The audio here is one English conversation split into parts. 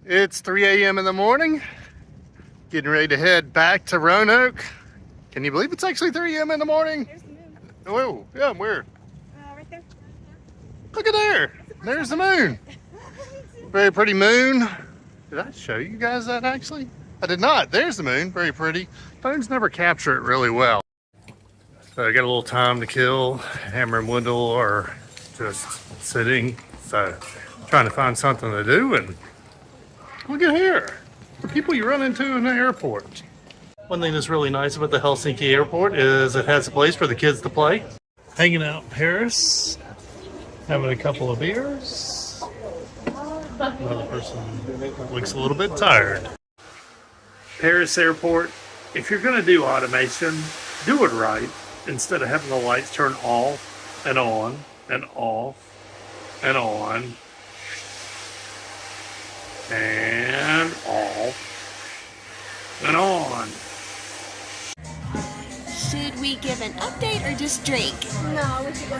It's 3 a.m. in the morning, getting ready to head back to Roanoke. Can you believe it's actually 3 a.m. in the morning? There's the moon. Oh, yeah, where? Right there. Look at there. There's the moon. Very pretty moon. Did I show you guys that actually? I did not. There's the moon. Very pretty. Phones never capture it really well. So I got a little time to kill. Hammer and Wendell are just sitting. So trying to find something to do, and look at here. The people you run into in the airport. One thing that's really nice about the Helsinki airport is it has a place for the kids to play. Hanging out in Paris, having a couple of beers. Another person looks a little bit tired. Paris airport, if you're going to do automation, do it right. Instead of having the lights turn off and on and off and on and off and on. Should we give an update or just drink? No, we should go.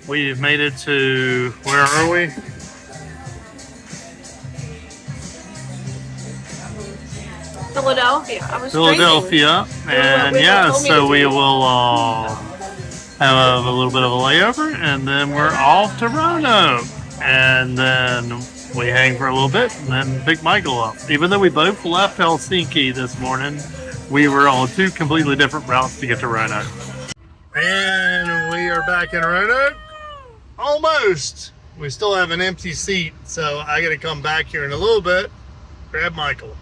We've made it to, where are we? Philadelphia. I was Philadelphia. And yeah, so we will have a little bit of a layover, and then we're off to Roanoke. And then we hang for a little bit and then pick Michael up. Even though we both left Helsinki this morning, we were on two completely different routes to get to Roanoke. And we are back in Roanoke. Almost. We still have an empty seat, so I gotta come back here in a little bit, grab Michael.